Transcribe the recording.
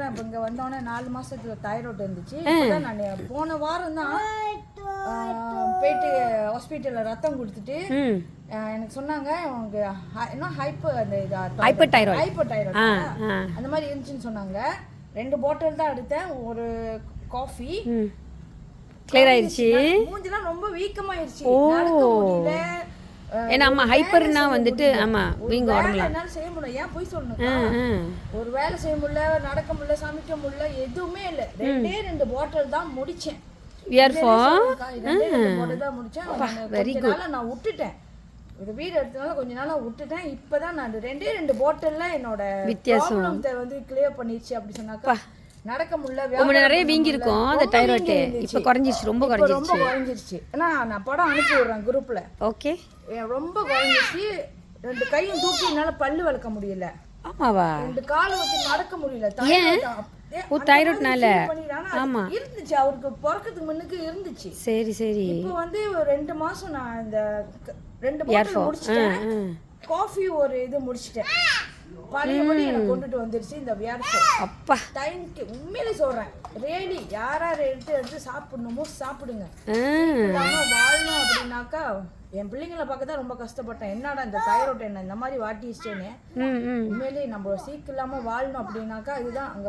இப்பதான் இப்ப இங்க வந்தோடனே 4 மாசத்துல தைராய்டு இருந்துச்சு. இப்பதான் நான் போன வாரம் தான் போயிட்டு ஹாஸ்பிட்டல்ல ரத்தம் கொடுத்துட்டு எனக்கு சொன்னாங்க உனக்கு இன்னும் ஹைப்பர் தைராய்டு அந்த மாதிரி இருந்துச்சுன்னு சொன்னாங்க. 2 பாட்டில் தான் எடுத்தேன். ஒரு காஃபி கிளியர் ஆயிடுச்சு. மூஞ்சிலாம் ரொம்ப வீக்கமாயிருச்சு. நடக்க முடியல. ஏன்னா அம்மா ஹைப்பர்னா வந்துட்டு ஆமா வீங்க உடம்புல என்னால செய்ய முடியல. ஏன் போய் சொல்லணும்? ஒரு வேலை செய்ய முடியல, நடக்க முடியல, சமைக்க முடியல, எதுவுமே இல்ல. 2 பாட்டில் தான் முடிச்சேன். Very good. நான் விட்டுட்டேன். இந்த வீடு எடுத்தனால கொஞ்ச நாளா விட்டுட்டேன். இப்பதான் நான் 2 பாட்டில்ல என்னோட ப்ராப்ளத்தை வந்து கிளியர் பண்ணிடுச்சு. அப்படி சொன்னாக்கா நடக்க முடியல, நிறைய வீங்கி இருக்கும். அந்த தைராய்டு இப்ப குறைஞ்சிருச்சு, ரொம்ப குறைஞ்சிருச்சு. ஏன்னா நான் படம் அனுப்பி விடுறேன் குரூப்ல. ஓகே, ரொம்ப குறைஞ்சிருச்சு. 2 கையும் தூக்கி என்னால பல்லு வளர்க்க முடியல. ஆமாவா? 2 காலை வச்சு நடக்க முடியல. தைராய்டுனால ஆமா இருந்துச்சு. அவருக்கு பிறக்கிறதுக்கு முன்னுக்கு இருந்துச்சு. சரி சரி. இப்போ வந்து 2 மாசம் நான் இந்த 2 பாட்டில் முடிச்சிட்டேன். காஃபி ஒரு இது முடிச்சிட்டேன். பழையபடி எனக்கு கொண்டுட்டு வந்துருச்சு இந்த வியார்ஃபோ. அப்பா டைம்க்கு உண்மையிலே சொல்றேன். ரியலி யாரார் எடுத்து சாப்பிடணுமோ சாப்பிடுங்க. வாழணும் அப்படின்னாக்கா என் பிள்ளைங்களை பார்க்க தான் ரொம்ப கஷ்டப்பட்டேன். என்னடா இந்த தைராய்டு என்ன இந்த மாதிரி வாட்டிச்சேன்னு. உண்மையிலேயே நம்ம சீக்கு இல்லாம வாழணும் அப்படின்னாக்கா இதுதான். அங்க